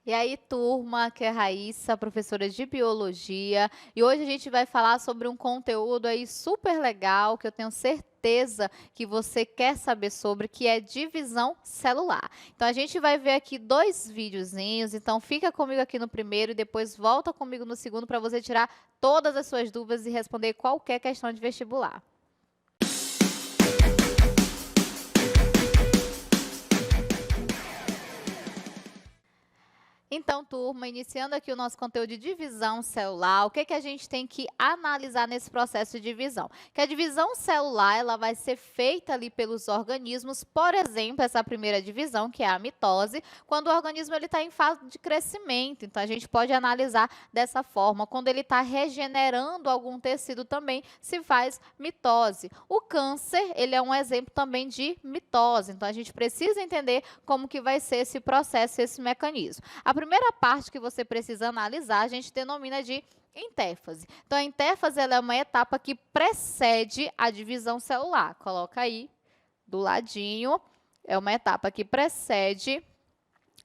E aí, turma, que é Raíssa, professora de biologia, e hoje a gente vai falar sobre um conteúdo aí super legal que eu tenho certeza que você quer saber sobre, que é divisão celular. Então a gente vai ver aqui dois videozinhos, então fica comigo aqui no primeiro e depois volta comigo no segundo para você tirar todas as suas dúvidas e responder qualquer questão de vestibular. Então, turma, iniciando aqui o nosso conteúdo de divisão celular, o que a gente tem que analisar nesse processo de divisão? Que a divisão celular, ela vai ser feita ali pelos organismos, por exemplo, essa primeira divisão, que é a mitose, quando o organismo está em fase de crescimento. Então, a gente pode analisar dessa forma. Quando ele está regenerando algum tecido também, se faz mitose. O câncer, ele é um exemplo também de mitose. Então, a gente precisa entender como que vai ser esse processo, esse mecanismo. A primeira parte que você precisa analisar, a gente denomina de intéfase. Então, a intéfase ela é uma etapa que precede a divisão celular. Coloca aí do ladinho, é uma etapa que precede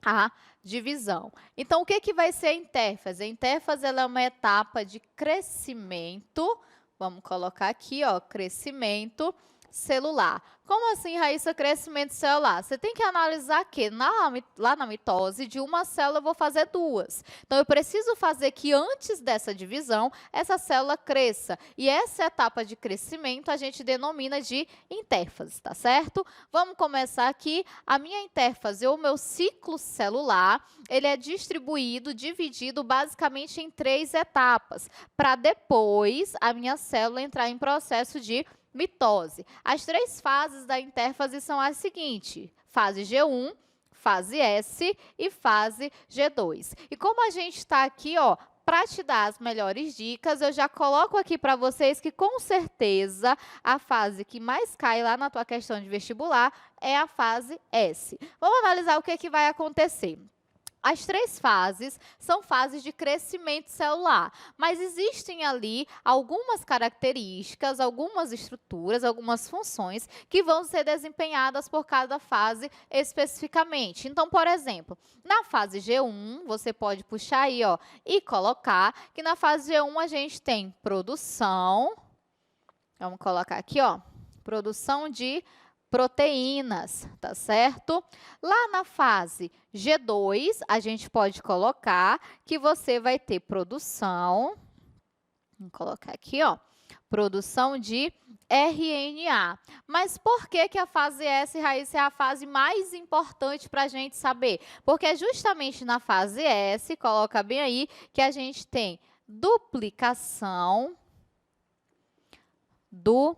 a divisão. Então, o que vai ser a intéfase? A intéfase ela é uma etapa de crescimento, vamos colocar aqui, ó, crescimento celular. Como assim, Raíssa, crescimento celular? Você tem que analisar que lá na mitose, de uma célula eu vou fazer duas. Então, eu preciso fazer que antes dessa divisão, essa célula cresça. E essa etapa de crescimento a gente denomina de intéfase, tá certo? Vamos começar aqui. A minha intéfase, ou meu ciclo celular, ele é dividido basicamente em 3 etapas, para depois a minha célula entrar em processo de mitose. As 3 fases da intéfase são as seguintes: fase G1, fase S e fase G2. E como a gente está aqui, ó, para te dar as melhores dicas, eu já coloco aqui para vocês que, com certeza, a fase que mais cai lá na tua questão de vestibular é a fase S. Vamos analisar o que vai acontecer. As 3 fases são fases de crescimento celular, mas existem ali algumas características, algumas estruturas, algumas funções que vão ser desempenhadas por cada fase especificamente. Então, por exemplo, na fase G1, você pode puxar aí, ó, e colocar que na fase G1 a gente tem produção, vamos colocar aqui, ó, produção de proteínas, tá certo? Lá na fase G2, a gente pode colocar que você vai ter produção, vamos colocar aqui, ó, produção de RNA. Mas por que a fase S, Raíssa, é a fase mais importante para a gente saber? Porque é justamente na fase S, coloca bem aí, que a gente tem duplicação do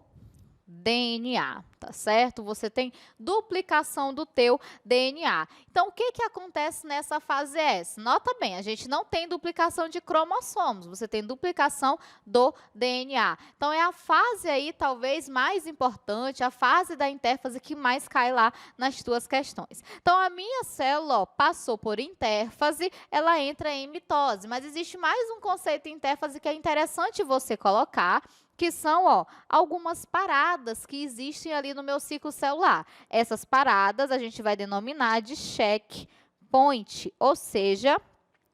DNA, tá certo? Você tem duplicação do teu DNA. Então, o que acontece nessa fase S? Nota bem, a gente não tem duplicação de cromossomos, você tem duplicação do DNA. Então, é a fase aí, talvez, mais importante, a fase da intéfase que mais cai lá nas tuas questões. Então, a minha célula, ó, passou por intéfase, ela entra em mitose, mas existe mais um conceito em intéfase que é interessante você colocar, que são, ó, algumas paradas que existem ali no meu ciclo celular. Essas paradas a gente vai denominar de checkpoint, ou seja,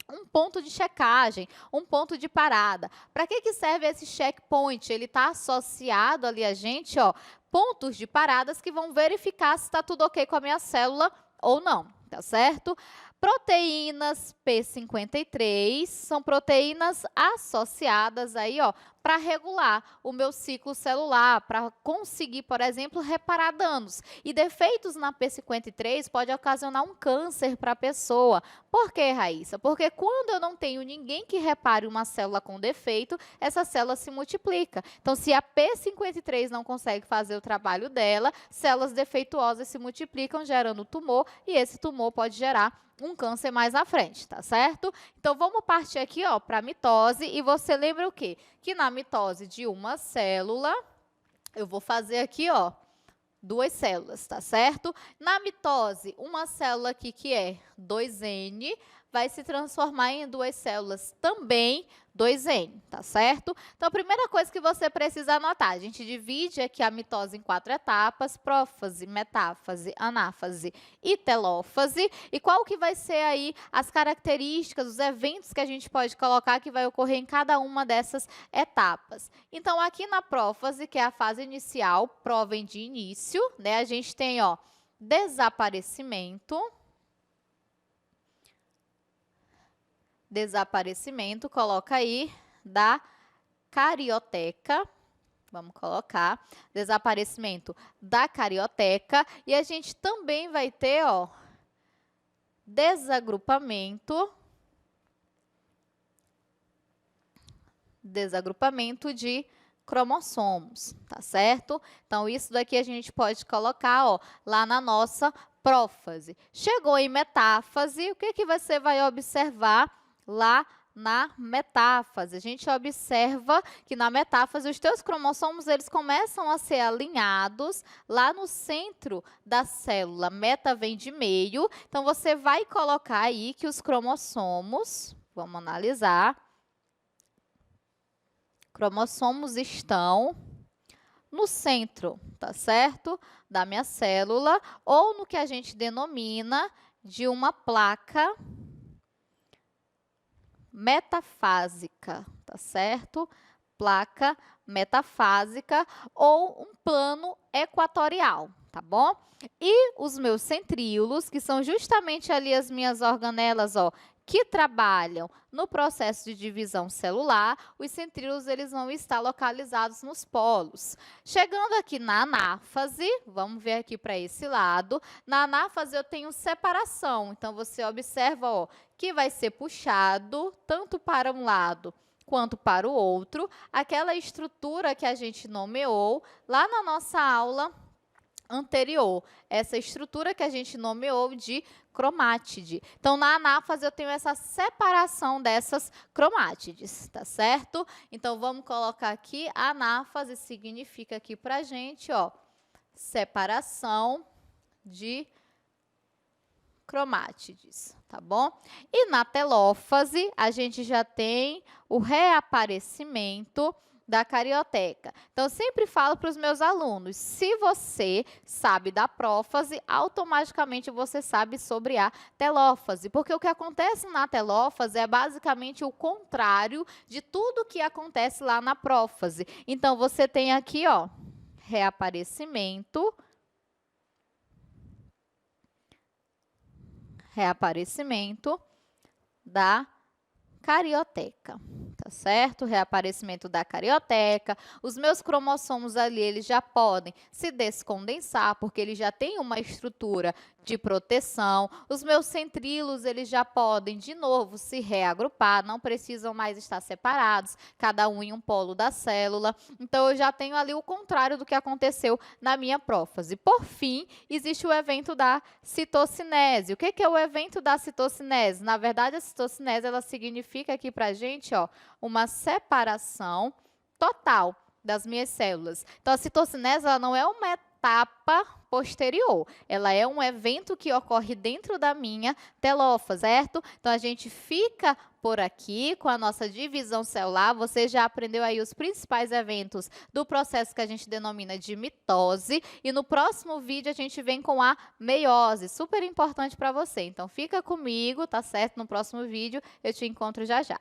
um ponto de checagem, um ponto de parada. Para que serve esse checkpoint? Ele está associado ali a gente, ó, pontos de paradas que vão verificar se está tudo ok com a minha célula ou não, tá certo? Proteínas P53 são proteínas associadas aí, ó, para regular o meu ciclo celular, para conseguir, por exemplo, reparar danos. E defeitos na P53 pode ocasionar um câncer para a pessoa. Por quê, Raíssa? Porque quando eu não tenho ninguém que repare uma célula com defeito, essa célula se multiplica. Então, se a P53 não consegue fazer o trabalho dela, células defeituosas se multiplicam, gerando tumor, e esse tumor pode gerar um câncer mais à frente, tá certo? Então, vamos partir aqui, ó, para a mitose, e você lembra o quê? Que na mitose de uma célula, eu vou fazer aqui, ó, 2 células, tá certo? Na mitose, uma célula aqui que é 2N, vai se transformar em duas células também 2N, tá certo? Então, a primeira coisa que você precisa anotar, a gente divide aqui a mitose em 4 etapas, prófase, metáfase, anáfase e telófase. E qual que vai ser aí as características, os eventos que a gente pode colocar que vai ocorrer em cada uma dessas etapas? Então, aqui na prófase, que é a fase inicial, pró vem de início, né? A gente tem, ó, desaparecimento, coloca aí, da carioteca, vamos colocar, desaparecimento da carioteca, e a gente também vai ter, ó, desagrupamento de cromossomos, tá certo? Então, isso daqui a gente pode colocar, ó, lá na nossa prófase. Chegou em metáfase, o que que você vai observar lá na metáfase? A gente observa que na metáfase os teus cromossomos eles começam a ser alinhados lá no centro da célula. Meta vem de meio, então você vai colocar aí que os cromossomos, vamos analisar, cromossomos estão no centro, tá certo? Da minha célula, ou no que a gente denomina de uma placa metafásica, tá certo? Placa metafásica ou um plano equatorial, tá bom? E os meus centríolos, que são justamente ali as minhas organelas, ó, que trabalham no processo de divisão celular, os centríolos eles vão estar localizados nos polos. Chegando aqui na anáfase, vamos ver aqui para esse lado, na anáfase eu tenho separação, então você observa, ó, que vai ser puxado tanto para um lado quanto para o outro, aquela estrutura que a gente nomeou lá na nossa aula anterior, essa estrutura que a gente nomeou de cromátide. Então, na anáfase, eu tenho essa separação dessas cromátides, tá certo? Então, vamos colocar aqui, anáfase significa aqui pra gente, ó, separação de cromátides, tá bom? E na telófase, a gente já tem o reaparecimento da carioteca. Então, eu sempre falo para os meus alunos, se você sabe da prófase, automaticamente você sabe sobre a telófase, porque o que acontece na telófase é basicamente o contrário de tudo que acontece lá na prófase. Então, você tem aqui, ó, reaparecimento da carioteca, tá certo? Reaparecimento da carioteca. Os meus cromossomos ali, eles já podem se descondensar, porque eles já têm uma estrutura de proteção. Os meus centríolos, eles já podem, de novo, se reagrupar, não precisam mais estar separados, cada um em um polo da célula. Então, eu já tenho ali o contrário do que aconteceu na minha prófase. Por fim, existe o evento da citocinese. O que é o evento da citocinese? Na verdade, a citocinese, ela significa aqui pra gente, ó, uma separação total das minhas células. Então, a citocinese, ela não é uma etapa posterior, ela é um evento que ocorre dentro da minha telófase, certo? Então, a gente fica por aqui com a nossa divisão celular. Você já aprendeu aí os principais eventos do processo que a gente denomina de mitose. E no próximo vídeo a gente vem com a meiose, super importante para você. Então, fica comigo, tá certo? No próximo vídeo eu te encontro já já.